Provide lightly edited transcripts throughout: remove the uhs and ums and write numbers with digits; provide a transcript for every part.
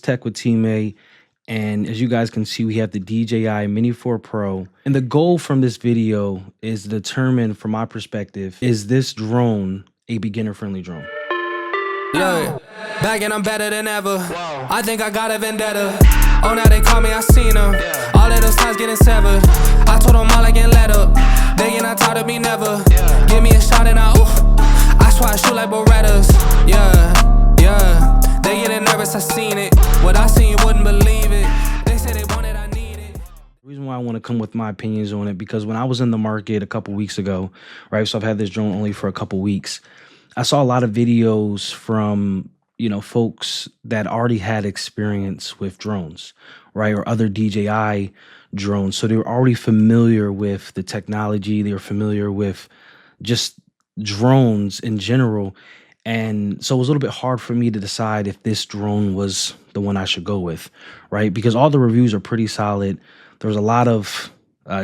Tech with Teammate, and as you guys can see, we have the DJI Mini 4 Pro. And the goal from this video is to determine, from my perspective, is this drone a beginner-friendly drone? Look, back and I'm better than ever. I think I got a vendetta. Oh, now they call me, I seen them. All of those times getting severed. I told them all I get let up. They get on top of me never. Give me a shot and I swear I shoot like Berettas. Yeah. They getting nervous, I seen it. What I seen, you wouldn't believe it. They said they wanted, I need it. The reason why I want to come with my opinions on it, because when I was in the market a couple weeks ago, right, so I've had this drone only for a couple weeks, I saw a lot of videos from, folks that already had experience with drones, right, or other DJI drones. So they were already familiar with the technology. They were familiar with just drones in general. And so it was a little bit hard for me to decide if this drone was the one I should go with, right? Because all the reviews are pretty solid. There was a lot of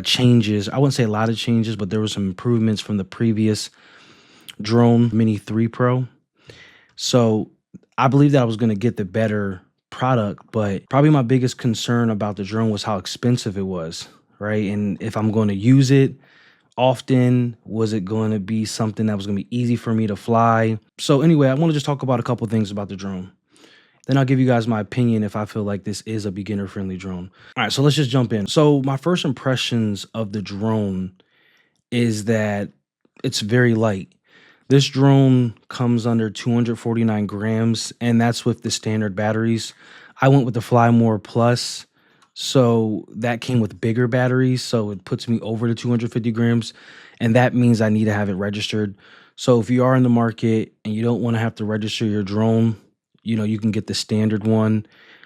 changes. I wouldn't say a lot of changes, but there were some improvements from the previous drone, Mini 3 Pro. So I believe that I was going to get the better product, but probably my biggest concern about the drone was how expensive it was, right? And if I'm going to use it often, was it going to be something that was going to be easy for me to fly? So anyway, I want to just talk about a couple things about the drone. Then I'll give you guys my opinion if I feel like this is a beginner-friendly drone. All right, so let's just jump in. So my first impressions of the drone is that it's very light. This drone comes under 249 grams, and that's with the standard batteries. I went with the Fly More Plus, so that came with bigger batteries, so it puts me over the 250 grams, and that means I need to have it registered. So if you are in the market and you don't want to have to register your drone, you can get the standard one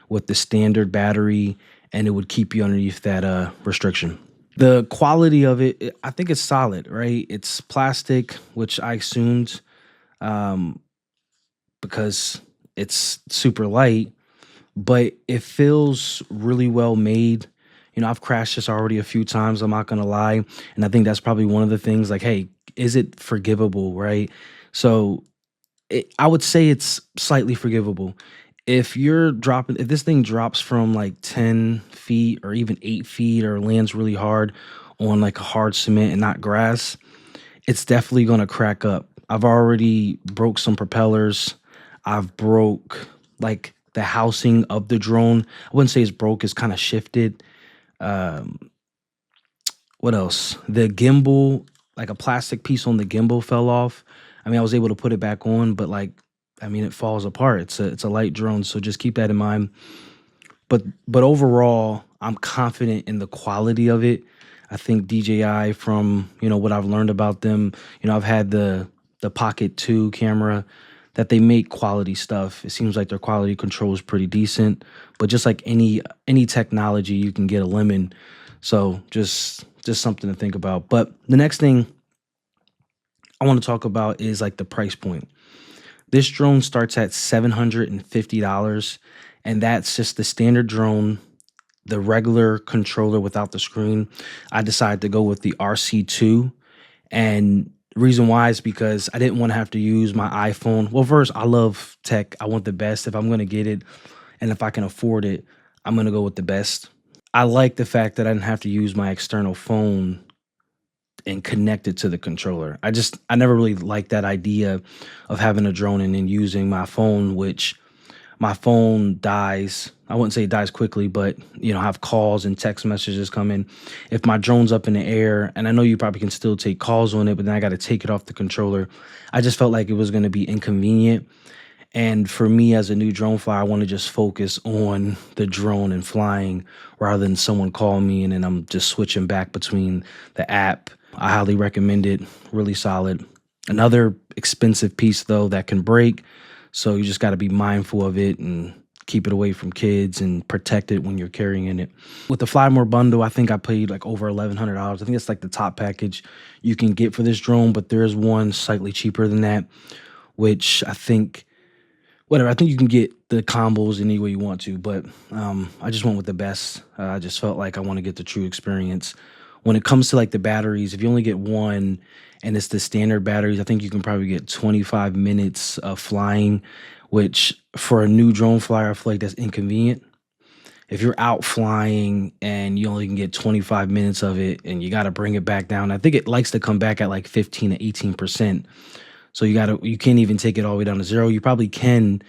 with the standard battery, and it would keep you underneath that restriction. The quality of it, I think it's solid, right? It's plastic, which I assumed because it's super light, but it feels really well made. I've crashed this already a few times, I'm not going to lie. And I think that's probably one of the things, like, hey, is it forgivable, right? So I would say it's slightly forgivable. If this thing drops from like 10 feet or even 8 feet or lands really hard on like a hard cement and not grass, it's definitely going to crack up. I've already broke some propellers. I've broke like the housing of the drone. I wouldn't say it's broke, it's kind of shifted. What else? The gimbal, like a plastic piece on the gimbal fell off. I mean, I was able to put it back on, but it falls apart. It's a light drone, so just keep that in mind. But overall, I'm confident in the quality of it. I think DJI, from what I've learned about them, I've had the Pocket 2 camera, that they make quality stuff. It seems like their quality control is pretty decent. But just like any technology, you can get a lemon. So just something to think about. But the next thing I want to talk about is like the price point. This drone starts at $750, and that's just the standard drone, the regular controller without the screen. I decided to go with the RC2, and the reason why is because I didn't want to have to use my iPhone. Well, first, I love tech. I want the best if I'm going to get it, and if I can afford it, I'm going to go with the best. I like the fact that I didn't have to use my external phone and connect it to the controller. I never really liked that idea of having a drone and then using my phone, which my phone dies. I wouldn't say it dies quickly, but I have calls and text messages coming. If my drone's up in the air, and I know you probably can still take calls on it, but then I got to take it off the controller. I just felt like it was going to be inconvenient. And for me as a new drone flyer, I want to just focus on the drone and flying rather than someone call me and then I'm just switching back between the app. I highly recommend it. Really solid. Another expensive piece, though, that can break. So you just got to be mindful of it and keep it away from kids and protect it when you're carrying it. With the Fly More bundle, I think I paid like over $1,100. I think it's like the top package you can get for this drone, but there is one slightly cheaper than that, which I think you can get the combos any way you want to, but I just went with the best. I just felt like I want to get the true experience. When it comes to like the batteries, if you only get one and it's the standard batteries, I think you can probably get 25 minutes of flying which for a new drone flyer, I feel like that's inconvenient. If you're out flying and you only can get 25 minutes of it and you got to bring it back down, I think it likes to come back at like 15 to 18%. So you can't even take it all the way down to zero. You probably can,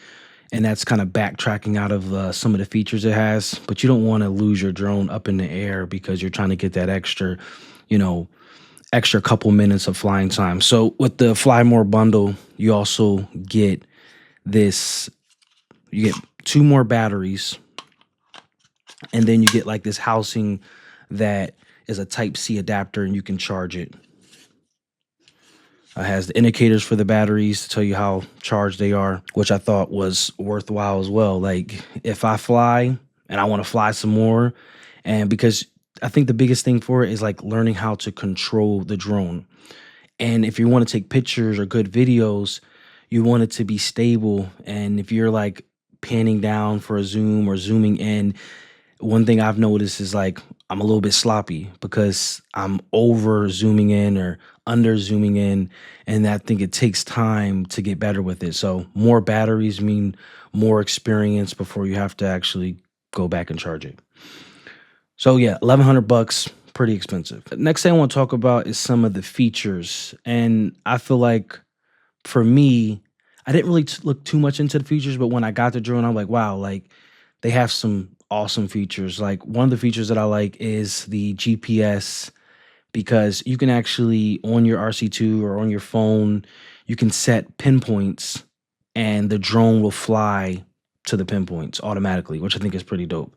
and that's kind of backtracking out of some of the features it has, but you don't want to lose your drone up in the air because you're trying to get that you know, extra couple minutes of flying time. So with the Fly More bundle, you also get this, you get 2 more batteries, and then you get like this housing that is a Type-C adapter and you can charge it. It has the indicators for the batteries to tell you how charged they are, which I thought was worthwhile as well. Like if I fly and I want to fly some more, and because I think the biggest thing for it is like learning how to control the drone. And if you want to take pictures or good videos, you want it to be stable. And if you're like panning down for a zoom or zooming in, one thing I've noticed is like I'm a little bit sloppy because I'm over zooming in or under zooming in, and I think it takes time to get better with it. So more batteries mean more experience before you have to actually go back and charge it. So yeah, $1,100, pretty expensive. Next thing I want to talk about is some of the features, and I feel like for me, I didn't really look too much into the features, but when I got the drone, I'm like, wow, like they have some awesome features. Like one of the features that I like is the GPS, because you can actually on your RC2 or on your phone, you can set pinpoints and the drone will fly to the pinpoints automatically, which I think is pretty dope.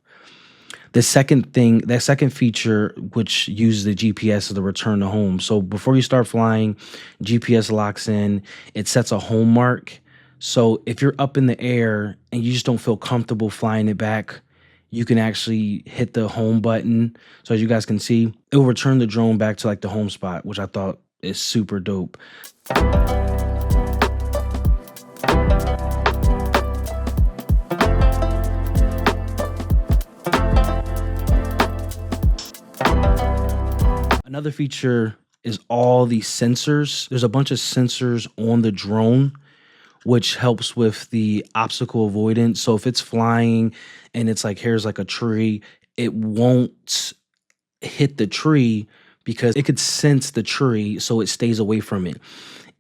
The second thing, that second feature, which uses the GPS, is the return to home. So before you start flying, GPS locks in, it sets a home mark. So if you're up in the air and you just don't feel comfortable flying it back, you can actually hit the home button. So as you guys can see, it will return the drone back to like the home spot, which I thought is super dope. Another feature is all these sensors. There's a bunch of sensors on the drone, which helps with the obstacle avoidance. So if it's flying and it's like, here's like a tree, it won't hit the tree because it could sense the tree, so it stays away from it.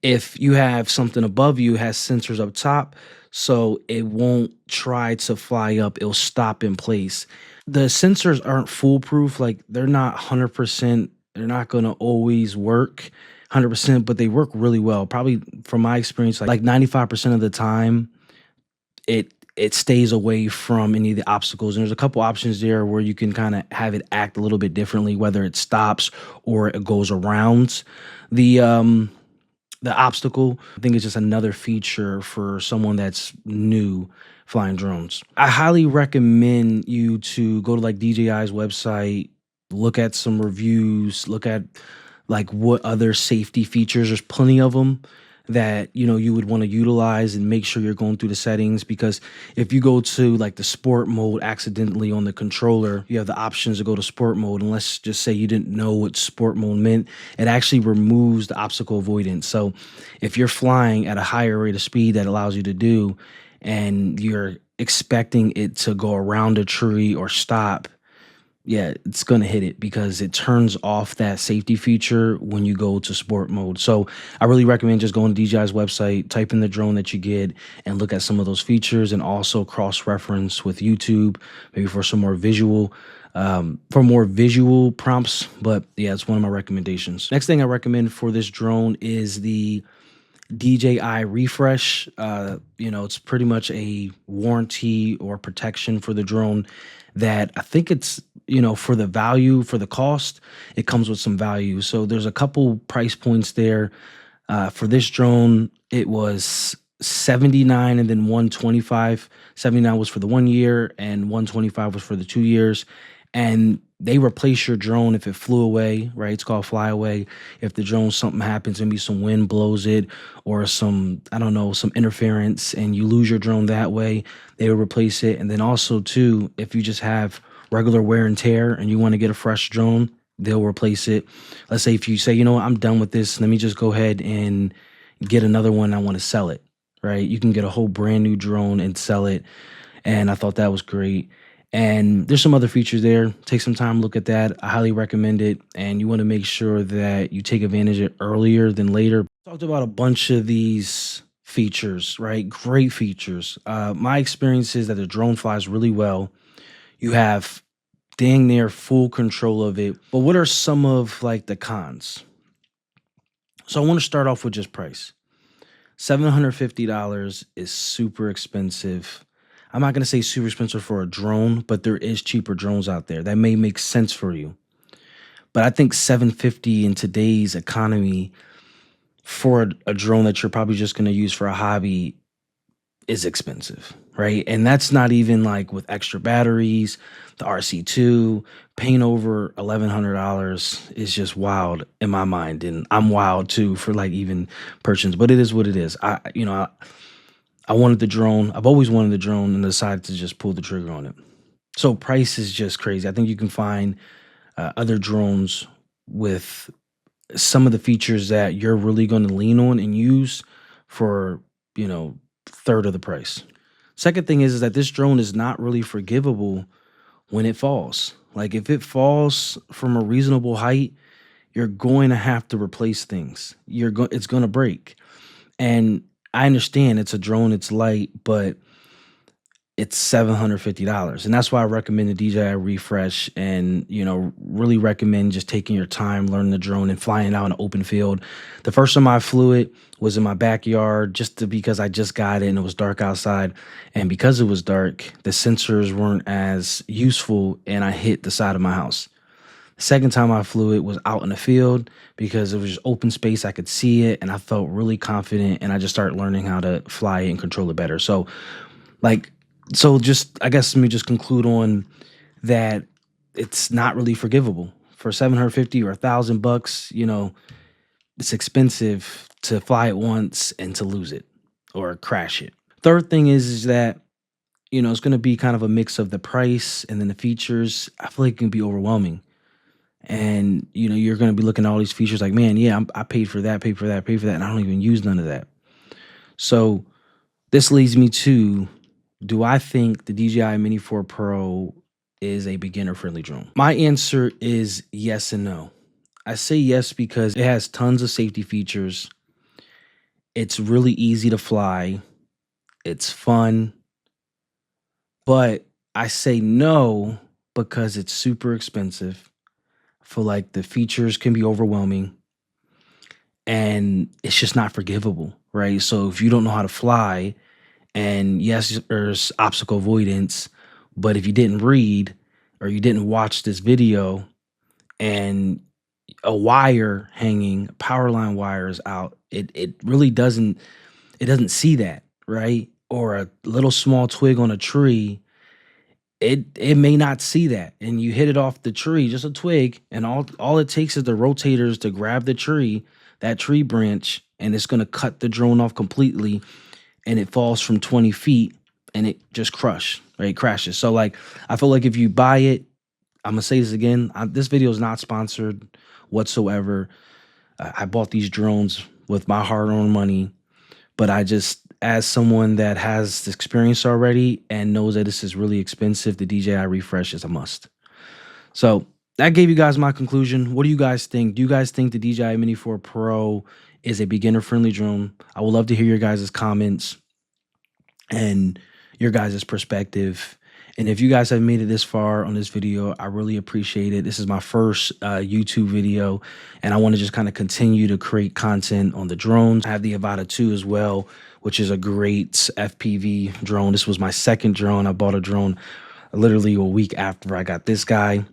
If you have something above you, it has sensors up top, so it won't try to fly up, it'll stop in place. The sensors aren't foolproof, like they're not 100%, they're not gonna always work 100%, but they work really well. Probably from my experience, like 95% of the time, it stays away from any of the obstacles. And there's a couple options there where you can kind of have it act a little bit differently, whether it stops or it goes around the obstacle. I think it's just another feature for someone that's new flying drones. I highly recommend you to go to like DJI's website, look at some reviews, look at like what other safety features. There's plenty of them that you would want to utilize, and make sure you're going through the settings, because if you go to like the sport mode accidentally on the controller, you have the options to go to sport mode, and let's just say you didn't know what sport mode meant, it actually removes the obstacle avoidance. So if you're flying at a higher rate of speed that allows you to do, and you're expecting it to go around a tree or stop, yeah, it's going to hit it because it turns off that safety feature when you go to sport mode. So I really recommend just going to DJI's website, type in the drone that you get, and look at some of those features, and also cross-reference with YouTube, maybe for some more visual prompts. But yeah, it's one of my recommendations. Next thing I recommend for this drone is the DJI Refresh. It's pretty much a warranty or protection for the drone that I think it's, for the value, for the cost, it comes with some value. So there's a couple price points there. For this drone, it was $79 and then $125. $79 was for the 1 year and $125 was for the 2 years. And they replace your drone if it flew away, right? It's called fly away. If the drone, something happens, maybe some wind blows it or some interference, and you lose your drone that way, they will replace it. And then also too, if you just have regular wear and tear and you want to get a fresh drone, they'll replace it. Let's say if you say, I'm done with this, let me just go ahead and get another one, I want to sell it. right? You can get a whole brand new drone and sell it. And I thought that was great. And there's some other features there. Take some time, look at that. I highly recommend it. And you want to make sure that you take advantage of it earlier than later. Talked about a bunch of these features, right? Great features. My experience is that the drone flies really well. You have dang near full control of it. But what are some of like the cons? So I want to start off with just price. $750 is super expensive. I'm not going to say super expensive for a drone, but there is cheaper drones out there that may make sense for you. But I think $750 in today's economy for a drone that you're probably just going to use for a hobby is expensive, right? And that's not even like with extra batteries, the RC2, paying over $1,100 is just wild in my mind. And I'm wild too for like even purchasing, but it is what it is. I wanted the drone. I've always wanted the drone and decided to just pull the trigger on it. So price is just crazy. I think you can find other drones with some of the features that you're really going to lean on and use for, third of the price. Second thing is that this drone is not really forgivable when it falls. Like if it falls from a reasonable height, you're going to have to replace things. It's going to break. And I understand it's a drone, it's light, but it's $750. And that's why I recommend the DJI refresh and, really recommend just taking your time, learning the drone and flying out in an open field. The first time I flew it was in my backyard because I just got it and it was dark outside. And because it was dark, the sensors weren't as useful and I hit the side of my house. The second time I flew it was out in the field because it was just open space. I could see it and I felt really confident and I just started learning how to fly it and control it better. So just, I guess, let me just conclude on that it's not really forgivable for $750 or $1,000. It's expensive to fly it once and to lose it or crash it. Third thing is that, it's going to be kind of a mix of the price and then the features. I feel like it can be overwhelming. And, you're going to be looking at all these features like, man, yeah, I paid for that, and I don't even use none of that. So this leads me to, do I think the DJI Mini 4 Pro is a beginner-friendly drone? My answer is yes and no. I say yes because it has tons of safety features. It's really easy to fly. It's fun. But I say no because it's super expensive. I feel like the features can be overwhelming. And it's just not forgivable, right? So if you don't know how to fly, and yes, there's obstacle avoidance, but if you didn't read or you didn't watch this video and a wire hanging, power line wire is out, it really doesn't see that, right? Or a little small twig on a tree, it may not see that. And you hit it off the tree, just a twig, and all it takes is the rotators to grab the tree, that tree branch, and it's gonna cut the drone off completely. And it falls from 20 feet and it just crashes. So I feel like if you buy it, I'm gonna say this again, this video is not sponsored whatsoever. I bought these drones with my hard-earned money, but as someone that has experience already and knows that this is really expensive, the DJI refresh is a must. So that gave you guys my conclusion. What do you guys think? Do you guys think the DJI Mini 4 Pro is a beginner-friendly drone? I would love to hear your guys' comments and your guys' perspective. And if you guys have made it this far on this video, I really appreciate it. This is my first YouTube video, and I want to just kind of continue to create content on the drones. I have the Avata 2 as well, which is a great FPV drone. This was my second drone. I bought a drone literally a week after I got this guy.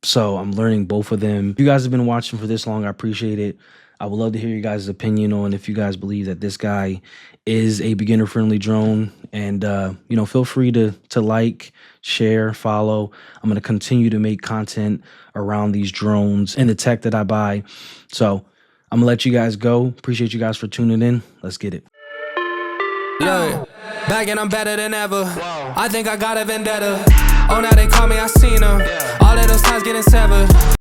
So I'm learning both of them. If you guys have been watching for this long, I appreciate it. I would love to hear your guys' opinion on if you guys believe that this guy is a beginner-friendly drone. And, feel free to like, share, follow. I'm going to continue to make content around these drones and the tech that I buy. So I'm going to let you guys go. Appreciate you guys for tuning in. Let's get it. Look, back and I'm better than ever. I think I got a vendetta. Oh, now they call me, I seen them. All of those times getting severed.